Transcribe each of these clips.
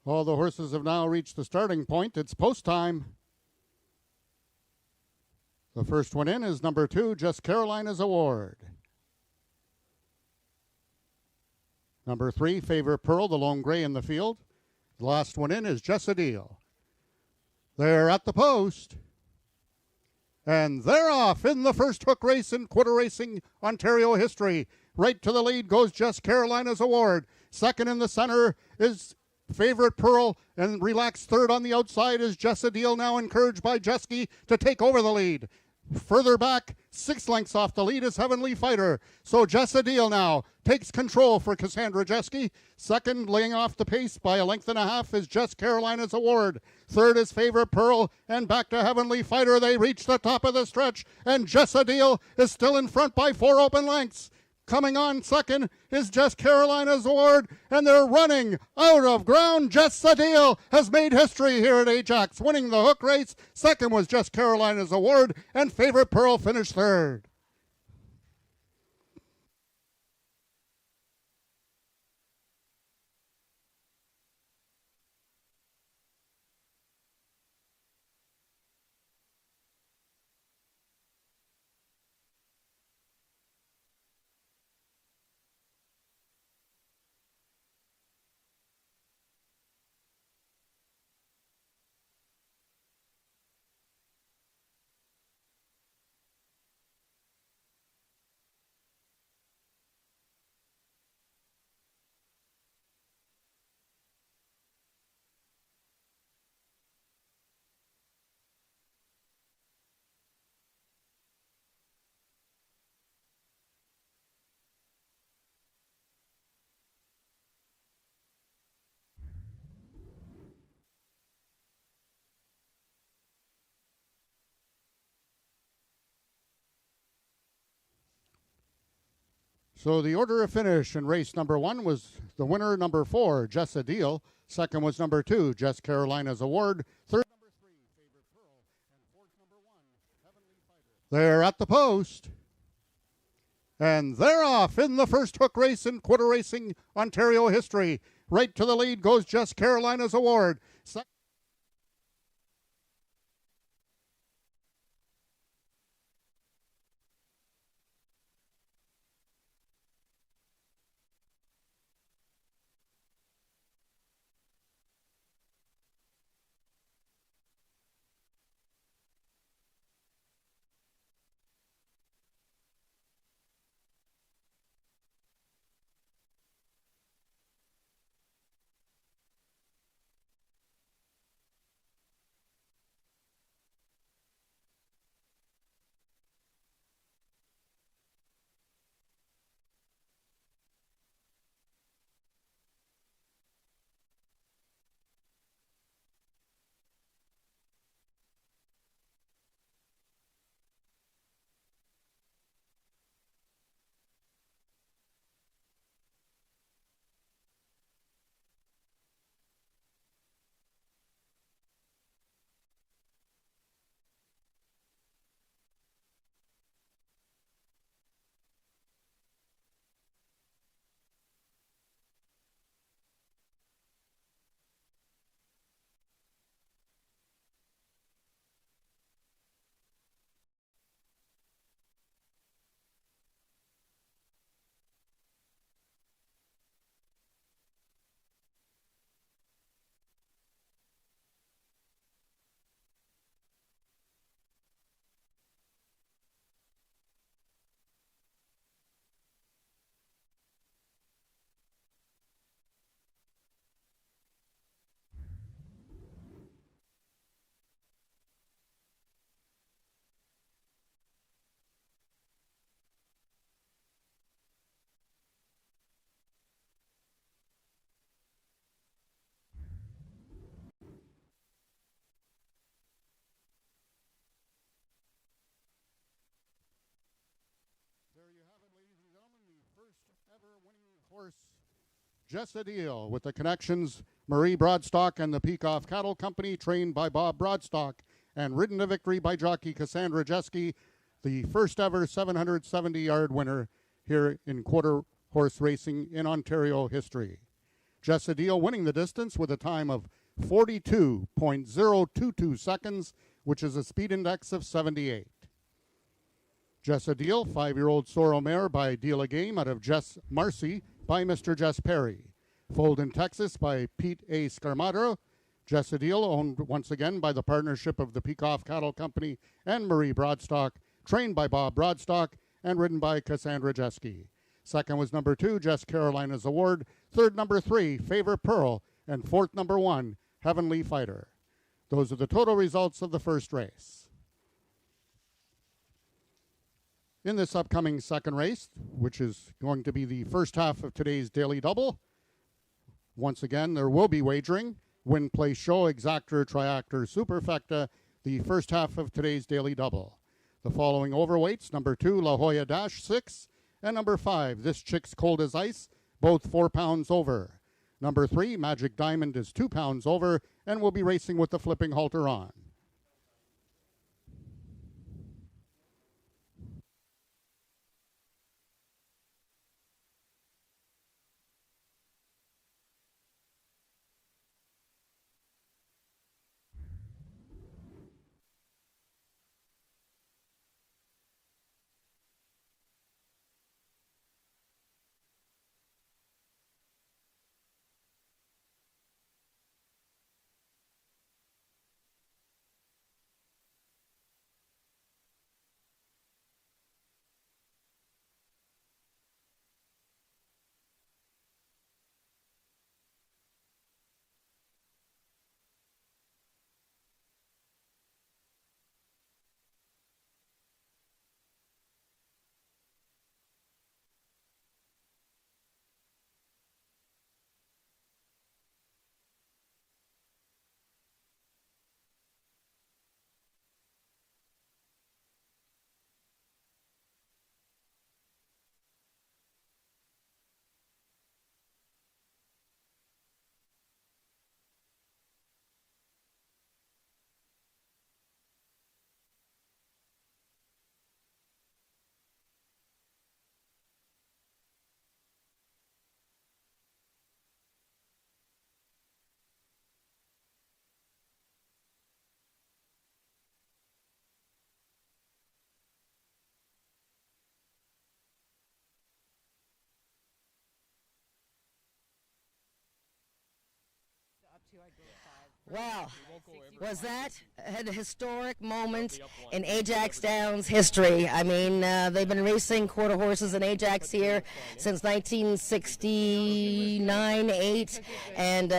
All the horses have now reached the starting point. It's post time. The first one in is number 2, Just Carolina's Award. Number 3, Favorite Pearl, the lone gray in the field. The last one in is Just a Deal. They're at the post. And they're off in the first hook race in quarter racing Ontario history. Right to the lead goes Just Carolina's Award. Second in the center is Favorite Pearl, and relaxed third on the outside is Just a Deal, now encouraged by Jeske to take over the lead. Further back, 6 lengths off the lead is Heavenly Fighter. So Just a Deal now takes control for Cassandra Jeske. Second, laying off the pace by a length and a half, is Just Carolina's Award. Third is Favorite Pearl, and back to Heavenly Fighter. They reach the top of the stretch, and Just a Deal is still in front by 4 open lengths. Coming on second is Just Carolina's Award, and they're running out of ground. Just a Deal has made history here at Ajax, winning the hook race. Second was Just Carolina's Award, and Favorite Pearl finished third. So the order of finish in race number 1 was the winner, number 4, Just a Deal. Second was number 2, Just Carolina's Award. Third, number 3, Favorite Pearl. And fourth, number 1, Heavenly Fighter. They're at the post. And they're off in the first hook race in quarter racing Ontario history. Right to the lead goes Just Carolina's Award. Horse Just a Deal with the connections Marie Broadstock and the Peacock Cattle Company, trained by Bob Broadstock and ridden to victory by jockey Cassandra Jeske, the first ever 770-yard winner here in quarter horse racing in Ontario history. Jessa Deal winning the distance with a time of 42.022 seconds, which is a speed index of 78. Jessa Deal, 5-year-old Sorrel mare by Deal a Game out of Jess Marcy by Mr. Jess Perry. Foaled in Texas by Pete A. Scarmadero. Jessa Deal, owned once again by the partnership of the Peacock Cattle Company and Marie Broadstock, trained by Bob Broadstock, and ridden by Cassandra Jeske. Second was number 2, Jess Carolina's Award. Third, number 3, Favor Pearl. And fourth, number 1, Heavenly Fighter. Those are the total results of the first race. In this upcoming second race, which is going to be the first half of today's Daily Double, once again, there will be wagering. Win, Play, Show, Exactor, Triactor, Superfecta, the first half of today's Daily Double. The following overweights, number 2, La Jolla Dash, 6, and number 5, This Chick's Cold as Ice, both 4 pounds over. Number 3, Magic Diamond, is 2 pounds over and will be racing with the flipping halter on. Wow, was that a historic moment in Ajax Downs history? I mean, they've been racing quarter horses in Ajax here since 1969-8, and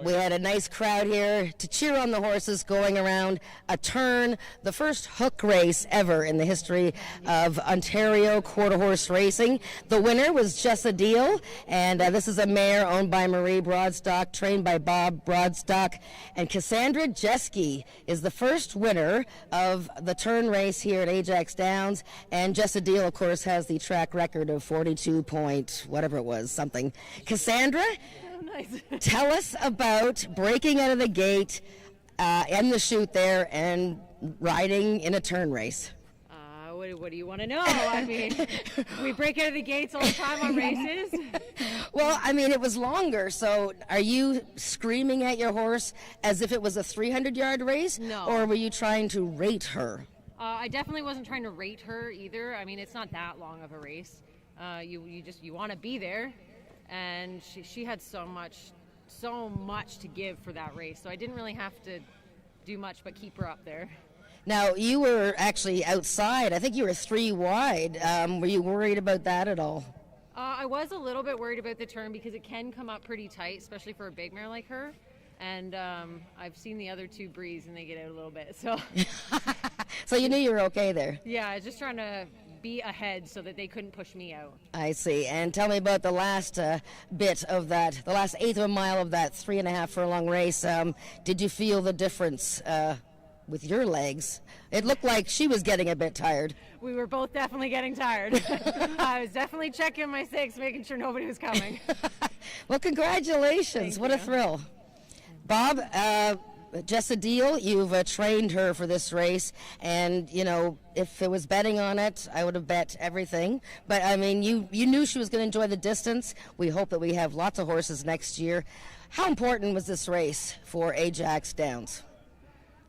we had a nice crowd here to cheer on the horses going around a turn, the first hook race ever in the history of Ontario quarter horse racing. The winner was Jessa Deal, and this is a mare owned by Marie Broadstock, trained by Bob Broadstock. And Cassandra Jeske is the first winner of the turn race here at Ajax Downs. And Jessa Deal, of course, has the track record of 42 point, whatever it was, something. Cassandra, Nice. tell us about breaking out of the gate in the chute there and riding in a turn race. What do you want to know? I mean, we break out of the gates all the time on races. Well, I mean, it was longer, so are you screaming at your horse as if it was a 300-yard race? No. Or were you trying to rate her? I definitely wasn't trying to rate her either. I mean, it's not that long of a race. You want to be there, and she had so much to give for that race, so I didn't really have to do much but keep her up there. Now, you were actually outside. I think you were 3 wide. Were you worried about that at all? I was a little bit worried about the turn because it can come up pretty tight, especially for a big mare like her. And I've seen the other two breeze and they get out a little bit. So, So you knew you were okay there. yeah, I was just trying to be ahead so that they couldn't push me out. I see. And tell me about the last bit of that, the last eighth of a mile of that 3.5 furlong race. Did you feel the difference with your legs? It looked like she was getting a bit tired. We were both definitely getting tired. I was definitely checking my 6, making sure nobody was coming. Well, congratulations. Thank What you. a thrill. Bob, Jessa Deal, you've trained her for this race, and you know, if it was betting on it, I would have bet everything. But I mean, you knew she was going to enjoy the distance. We hope that we have lots of horses next year. How important was this race for Ajax Downs?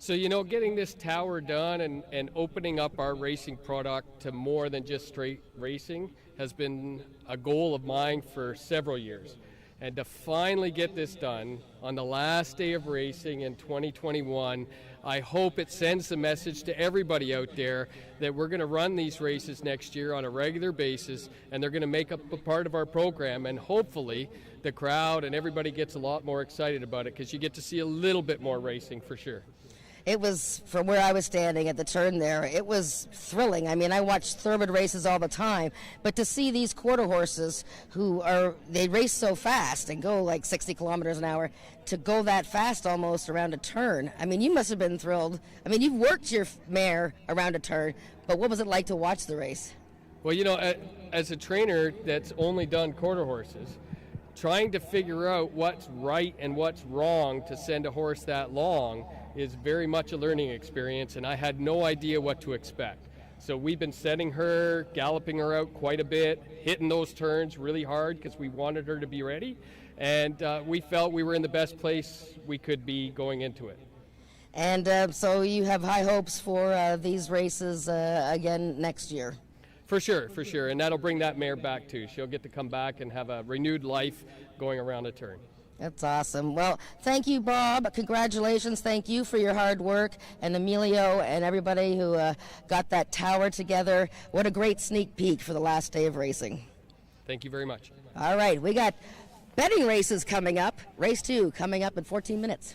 So, you know, getting this tower done and opening up our racing product to more than just straight racing has been a goal of mine for several years. And to finally get this done on the last day of racing in 2021, I hope it sends the message to everybody out there that we're going to run these races next year on a regular basis, and they're going to make up a part of our program, and hopefully the crowd and everybody gets a lot more excited about it, because you get to see a little bit more racing for sure. It was, from where I was standing at the turn there, it was thrilling. I mean, I watch thoroughbred races all the time, but to see these quarter horses they race so fast and go like 60 kilometers an hour, to go that fast almost around a turn, I mean, you must have been thrilled. I mean, you've worked your mare around a turn, but what was it like to watch the race? Well, you know, as a trainer that's only done quarter horses, trying to figure out what's right and what's wrong to send a horse that long is very much a learning experience, and I had no idea what to expect. So we've been setting her, galloping her out quite a bit, hitting those turns really hard because we wanted her to be ready, and we felt we were in the best place we could be going into it. And so you have high hopes for these races again next year? For sure, and that'll bring that mare back too. She'll get to come back and have a renewed life going around a turn. That's awesome. Well, thank you, Bob. Congratulations. Thank you for your hard work, and Emilio and everybody who got that tower together. What a great sneak peek for the last day of racing. Thank you very much. All right, we got betting races coming up. Race 2 coming up in 14 minutes.